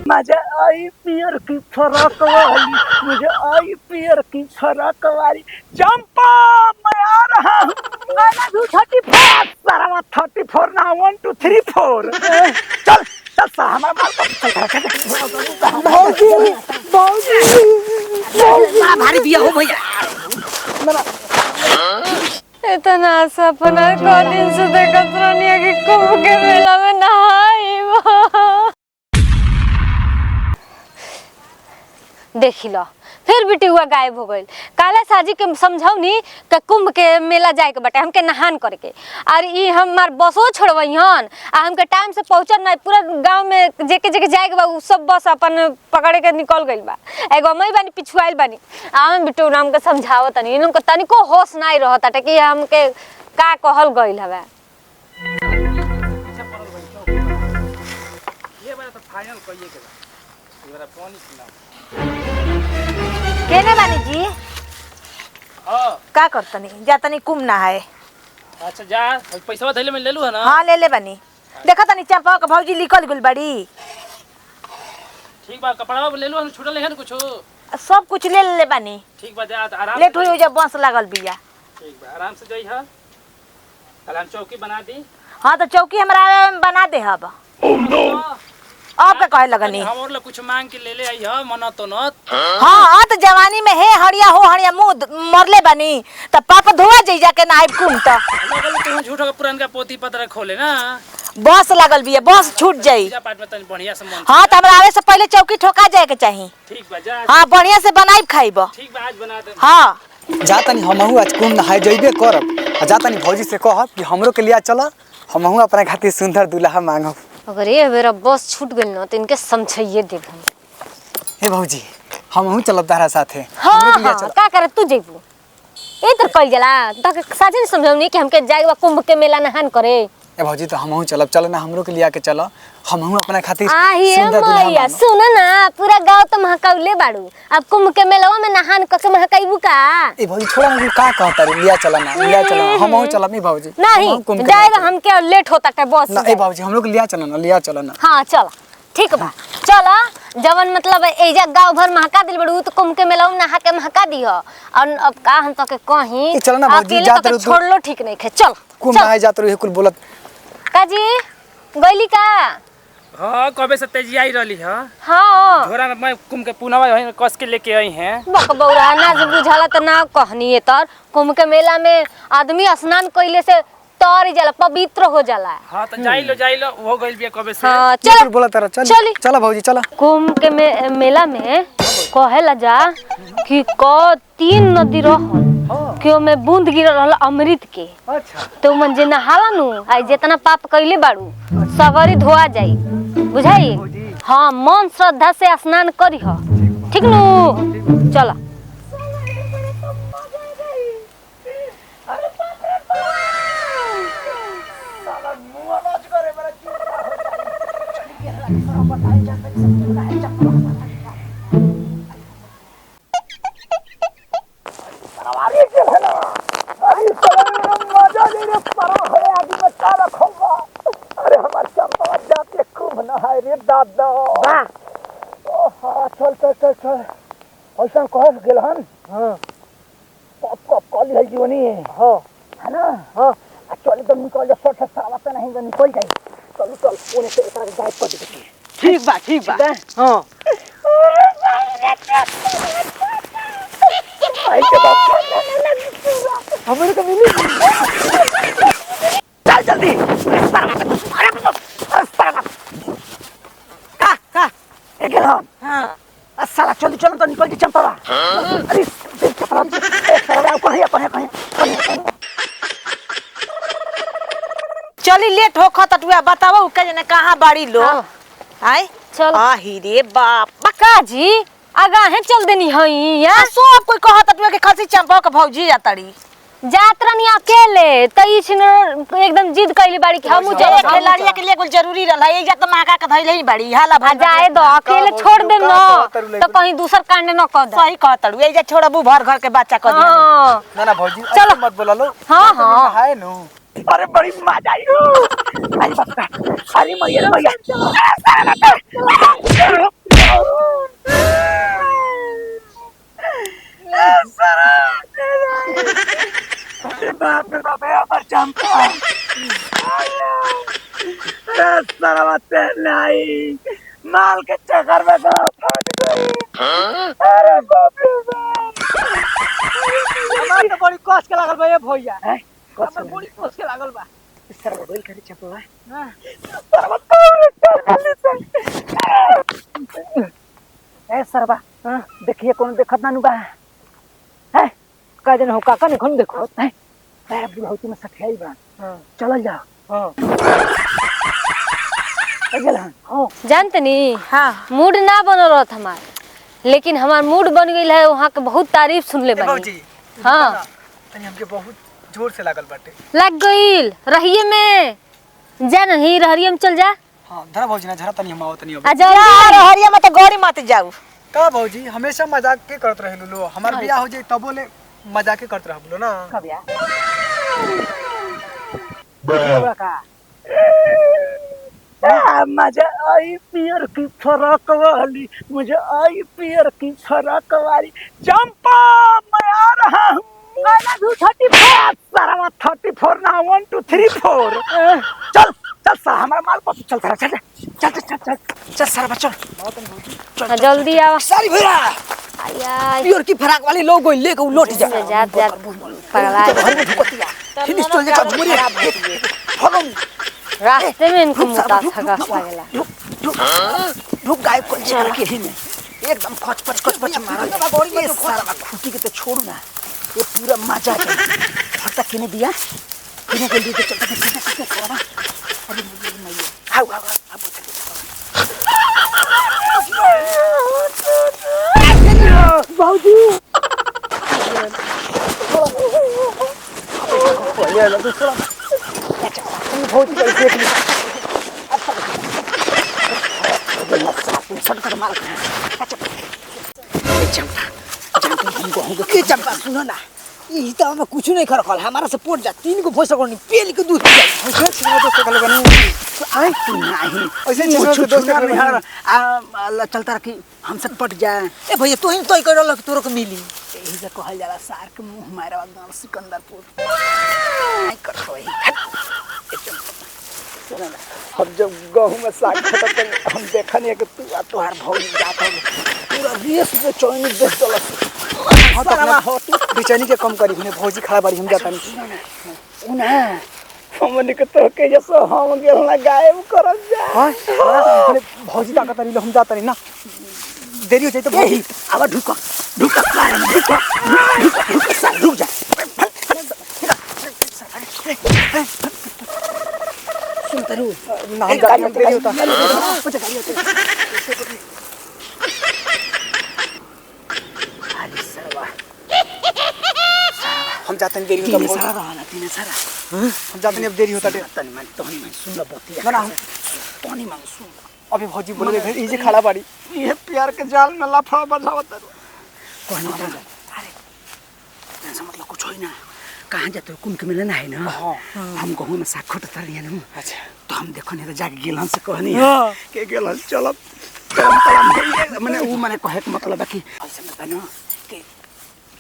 मुझे आई पियर की फराक वाली, मुझे आई पियर की फराक वाली। चंपा मैं आ रहा हूँ। I love you 34 सारा 34 ना 1 2 3 4 चल चल सा हमारा भौजी भौजी बड़ा भारी दिया हो भैया। इतना सपना को दिन से देखत रहनी कि कुंभ के मेला में नहाई देखी लो फिर बेटी हुआ गायब हो गई। काला साजी के समझौनी कि कुंभ के मेला जाए के बटे हमके नहान करके और ई हमार बसो छोड़वैहन आ हमके टाइम से पहुंचल ना पूरा गांव में जेके जेके जाए के बा उ सब बस अपन पकड़े के निकल गइल बा। एगो मई बानी पिछुआइल बानी हम बेटू नाम के समझावत तनी इनको तनिको होश नहीं रहत कि हमके का कहल गइल हवे। ये बात तो फाइनल कहिए के बा इधर पानी सुना केने बानी जी हां का करतनी जातनी कुम ना है। अच्छा जा पैसा धैले में ले लू है ना। हां ले ले बानी देखा तनी चंपा के भौजी निकल गेल बड़ी। ठीक बा कपड़ा ले लू छूटल है कुछ सब कुछ ले ले बानी। ठीक बा जा आराम लेट होई जब बस लागल बिया। ठीक बा आराम से जाई हां कल हम चौकी बना दी। हां तो चौकी हमरा बना दे हब। अब का कहे लगनी हम और कुछ मांग के ले ले आई हां मना तो न। हां तो जवानी में हे हड़िया हो हड़िया मुंह मरले बानी त पापा धोआ जई जाके नाइब कुम त लगल तू झूठ का पुरान का पोती पत्र खोले ना बस लागल बिया बस छूट जाई। पूजा पाठ में तनी बढ़िया से मन। हां त हमरा आवे से पहले चौकी ठोका जाए के चाहिए। ठीक बा जा। हां बढ़िया से बनाई खाइब। ठीक बा आज बना दे। हां जातनी हमहू आज कुंभ नहाए जइबे करब। जातनी भौजी से कहब कि हमरो के लिए चल हमहू अपना खातिर सुंदर दुल्हा मांगब। अगर ये मेरा बस छूट गइल न तो इनके समझाइए देब हम। हे भौजी हमहू चलब तारा साथे। हां हां का करे तू जेबू ए तर कल जला त साजे समझौनी कि हमके जाएगा कुंभ के मेला नहान करे। ए भौजी तो हमहू चलब चल ना हमरो के लिए के चल हमहू अपना खातिर आही सुंदर दुल्हा मैया मांगब। सुन ना पूरा गांव तो महकाउले बाड़ू अब कुंभ के मेलवा में नहान क के महकाइबू का। ए भौजी थोड़ा मुझे का कहता रे लिया चला ना लिया चला हमहू चलब नहीं भौजी नहीं जाएगा हमके लेट होता है बस ना। ए भौजी हम लोग लिया चला ना लिया चला ना। हां चल ठीक बा चल जवन मतलब एजा गांव भर महका दिल बड़ू तो कुंभ के मेला में नहा के महका दिह और अब का हम तो के कहीं चल ना भौजी जात रे छोड़ लो ठीक नहीं खे चल कुंभ नहाए जात रे कुल बोलत काजी गइली का। हां कबे से तेजी आई रहली हां। हां झोरा में मैं कुंभ के पुनवा कस के लेके आई हैं। बकबौरा ना से बुझाला त ना कहनी है तर कुंभ के मेला में आदमी स्नान कइले से तर जाला पवित्र हो जाला। हां तो जाई लो हो गइल बिया कबे से। हां चल चल बोला तारा चल चली। चल भौजी चल। कुंभ के मेला में कहेला जा कि क 3 नदी रहल क्यों में बूंद गिरल रहल अमृत के। अच्छा तो मन जे नहाला नु आई जितना पाप कइले बाड़ू सगरी धोआ जाई बुझाई। हां मन श्रद्धा से स्नान करी ह ठीक नु चला। अरे हमारे चंपा जाके कुंभ नहाए रे दादा। चल चल चल चल ऐसा कह गेल हन। हां कब कल है जीवनी है। हां है ना। हां चल एकदम निकल जा सट सावा पे नहीं निकल जाए। चल चल ओने से एकरा गायब कर दे। ठीक बा हां आई के बाप हमरे को मिली। चल जल्दी का एक हां साला जल्दी चलो तो निकल के चंपा। अरे चली लेट हो खतटुआ बताओ के जने कहां बाड़ी लो। आय चल आही रे बाप काजी आगा है चल देनी हई या सब कोई कहत तुए के खसी चंपा के भौजी जातड़ी यात्रा नहीं अकेले तई छिन एकदम जिद कइली बाड़ी कि हमहु एक खिलाड़िया के लिए कुछ जरूरी रहला ए जा तो माका के धइले ही बाड़ी हाला आ जाए दो अकेले छोड़ दे न तो कहीं दूसर कांड न कर दे। सही कहतड़ू ए जा छोड़बू भर घर के बच्चा कर दिया। हां ना ना भौजी चलो मत बोला लो। हां हां हाय नो अरे बड़ी मजा आई अरे बाप रे अरे मैया मैया अरे बाप रे बाप रे अमर चंपा सरवते नहीं माल के चक्कर में तो फट गई अरे बाप रे बाप हमार तो बड़ी कष्ट के लागल बा ये भैया हैं हमार बड़ी कष्ट के लागल बा सरवा बोल करे चपवा हां ए सरवा हां देखिए कौन देखत ना बा है का जन हो काका ने कौन देखो है पैर बुढ़ौती में सठियाई बा हां चल जा हां अगला हां जानतनी हाँ मूड ना बनल रहत हमार, लेकिन हमार मूड बन गई है। वहाँ के बहुत तारीफ सुनले बानी। बाबूजी हाँ तनी हमके बहुत जोर से लागल बाटे। लग गईल रहिए में जा नहीं रहरिया में चल जा। हां धरा बाबूजी ना झरा तनी हम आवत नहीं अब आ जाओ यार हरिया मत गौरी मत जाऊ। का बाबूजी हमेशा मजाक के करत रहे लो हमार बियाह हो जाई तबो ले मजाक के करत रहबलो ना कब यार मुझे आई पियर की फराक वाली मुझे आई पियर की फराक वाली चंपा मैं आ रहा हूँ आना 234 सारा 34 ना 1 2 3 4 चल चल सा हमारा माल पर चल चल चल चल चल चल चल सारा बच्चा जल्दी आओ। सारी भैया आया पियर की फराक वाली लोग कोई लेके लौट जा जा जा पगला फिनिश चल जा घुमरी फॉलो रास्ते में इनको मुता सका लगला। रुक गायब कर चल के ही में एकदम खच पच मारा ये सारा खूटी के तो छोड़ू ना ये पूरा मजा है फटा किने दिया किने के लिए चलता सारा अरे मैया आओ बाबूजी ये लो दूसरा बहुत कैसे के चंपा सुनो ना ई त हम कुछ नहीं कर खल हमारा से पोट जा 3 को भैंस करनी पेल के दूध पिया ऐसे छिना दोस्त कल बनी आई नहीं ऐसे छिना के दोस्त कल यार चलता रखी हमसे पट जाए ए भैया तू ही तो कर लग तोरो के मिली यही से कहल जाला सार के मुंह मारे वाला गांव सिकंदरपुर नहीं कर कोई हम जब गहूं में साग खटक हम देखा नहीं कि तू आ तोहार भौज जात हो पूरा रेस में चोइनी देख दलस सारा होती बेचैनी के कम करी हुने भौजी खड़ा बारी हम जाता नहीं उना हमने के तो के जैसे हम गेल ना गायब करब जा हां भौजी ताकत नहीं हम जाता नहीं ना देरी हो जाए तो भौजी अब ढुका ढुका रुक जा सुन तरू ना हम जाते हैं देरी होता हम जाते हैं देरी होता तीन सारा रहना तीन सारा हम जाते नहीं अब देरी होता तनी मन तनी मन सुन ल बतिया ना तनी मन सुन अभी भौजी बोले फिर इजे खड़ा बाड़ी ये प्यार के जाल में लफड़ा बजावत कहनी अरे ऐसा मतलब कुछ होई ना कहाँ जाते हो कुंभ के मिलन है ना हम कहूँ में साखोट तरिया ना अच्छा तो हम देखो नहीं तो जाके गेलन से कहनी के गेलन चलो मैंने वो मैंने कहे के मतलब है कि ऐसे मत ना कि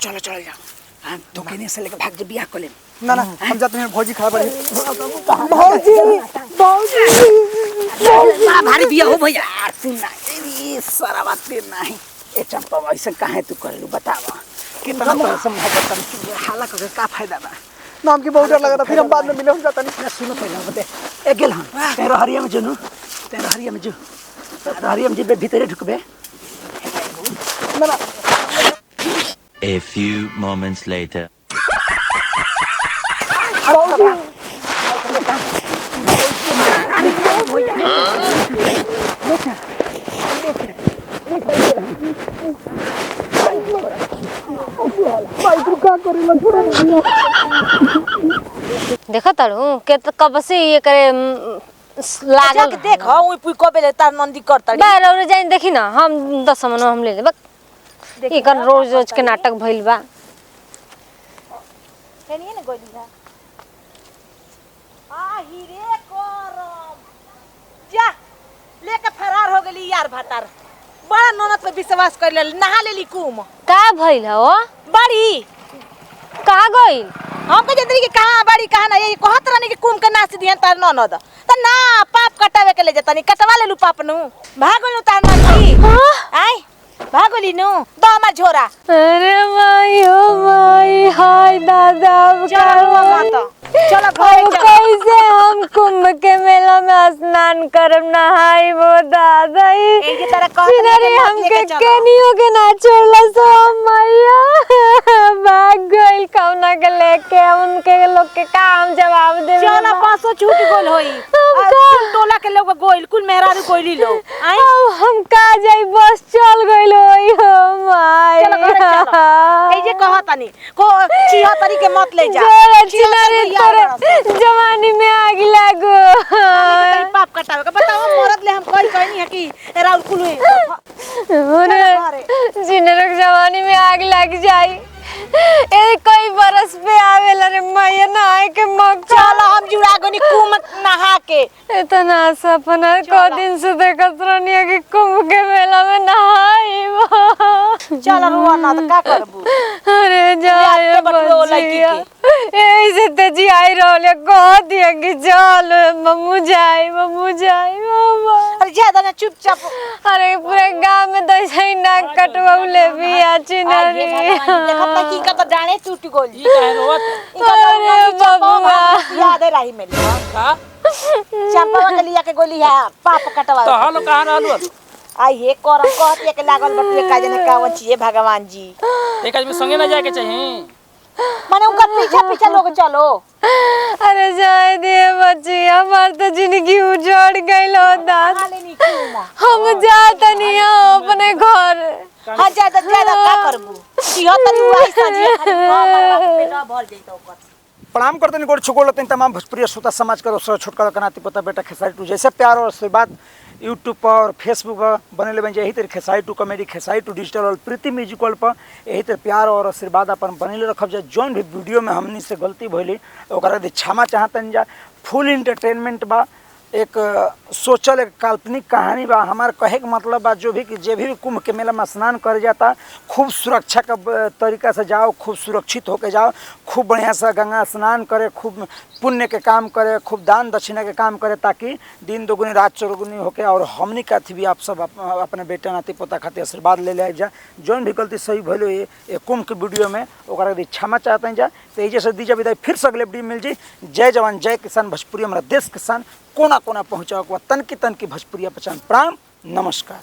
चलो चलो जाओ हम तो कहने से लेकर भाग जे बियाह कर ले ना ना हम जाते हैं भौजी खड़ा बाड़ी बड़ा भारी बियाह हो भैया सुन ना ये सारा बात फिर नहीं ए चंपा ऐसा काहे तू कर लू बतावा कितना पैसा मोहब्बत कर हाला करके का फायदा बा नाम की बहुत डर लगा था फिर हम बाद में मिले हम जाता नहीं ना सुनो पहले बते ए गेल हम तेरा हरिया में जनु तेरा हरिया में जो हरिया में जे भीतर ढुकबे ना ना A few moments later. देखो तारू के तो कब से ये करे लागल जाके देख ओई पुई कबे ले तार नंदी करतड़ी बाहर और जाइन देखी ना हम 10 मन हम ले लेब ई कर रोज रोज के नाटक भइल बा हेनिए ने गोली जा आही रे करम जा लेके फरार हो गेली यार भतार बड़ा ननद पे विश्वास कर ले नहा लेली कुम का भइल हो बड़ी कहाँ गइल हम कह जतरी के कहां बड़ी कहां ना ये कहत रहनी कि कुम के नाच दिहन तार ननद त ना पाप कटावे के ले जतनी कटवा लेलु पाप नु भागलु तार ननद आई भागोली नु दो हमर झोरा अरे माई ओ माई हाय दादा चलो मत चलो घरे चलो कैसे हम कुंभ के मेला में स्नान करब नहाई वो दादा एक तरह कह सिनरी हमके केनियो के ना छोड़ला सो मैया भाग गइल कौना के लेके उनके लोग के काम जवाब दे चलो पासो छूट गोल होई कुल टोला के लोग गोइल कुल मेहरारू गोइली लोग आई हम का जाई बस चल गइल होई हो माई चलो घरे चलो ए जे कहतनी को चिहा तरी के मत ले जा चिनारे तोरे जवानी में आग लागो कहीं पाप कटावे के बताओ मरद ले हम कोई कहनी है कि राउल कुल अरे चिनारे जवानी में आग लग जाई ए कई बरस पे आवेला रे मैया नहाए के मौका चलो हम जुड़ा गनी कुम नहा के इतना सपना को दिन से देखत रहनी है कि कुंभ के मेला में नहाई चलो रुआ ना तो का करबू अरे जाए बटुआ लड़की के ऐसे तेजी आई रहले कह दिया कि चल मम्मू जाए मामा अरे ज्यादा ना चुपचाप अरे पूरे गांव में दसई ना कटवले भी आची ना देखत ना की का तो जाने टूट गोल ई काहे रोवत अरे बबुआ याद है रही में का चंपा के लिया के गोली है पाप कटवा तो हालो कहां रहलु आई हे करम कहत के लागल बटुए का जने कावन छी भगवान जी एक आदमी संगे ना जाए के चाहिए माने उनका पीछे पीछे लोग चलो अरे जाए दे बच्ची हमार तो जिंदगी उजड़ गइल हो दादा हम जाता नहीं अपने घर हां ज्यादा का करबू सिहो तनी उई साजी खाली पेटा भर जइतो ओकर प्रणाम करते गोड़ छुकोल तमाम भोजपुरी श्रोता समाज का दोस्तों छोटका कनाती पोता बेटा खेसारी टू जैसे प्यार और आशीर्वाद यूट्यूब पर फेसबुक पर बनले बन यही तरह Khesari two comedy Khesari two digital और प्रीति म्यूजिकल पर यही तरह प्यार और आशीर्वाद अपन बनले रखब जा जौन भी वीडियो में हमनी से गलती भइली ओकरा यदि क्षमा चाहतन जा फुल एंटरटेनमेंट बा एक सोचल एक काल्पनिक कहानी बा हमार कहे के मतलब बा जो भी कुंभ के मेला में स्नान करे जाता खूब सुरक्षा का तरीका से जाओ खूब सुरक्षित होके जाओ खूब बढ़िया से गंगा स्नान करे खूब पुण्य के काम करे खूब दान दक्षिणा के काम करे ताकि दिन दोगुनी रात चौगुनी होके और हमनी का भी आप सब अपने बेटे नाती पोता खातिर आशीर्वाद ले ले जा जौन भी गलती सही भइल ये कुंभ के वीडियो में ओकरा यदि क्षमा चाहते हैं जा तो ये जैसे दीजिए विदाई फिर से अगले वीडियो मिल जी जय जवान जय किसान भोजपुरी हमारा देश किसान कोना कोना पहुँचाओ तन की भोजपुरिया पहचान प्रणाम नमस्कार।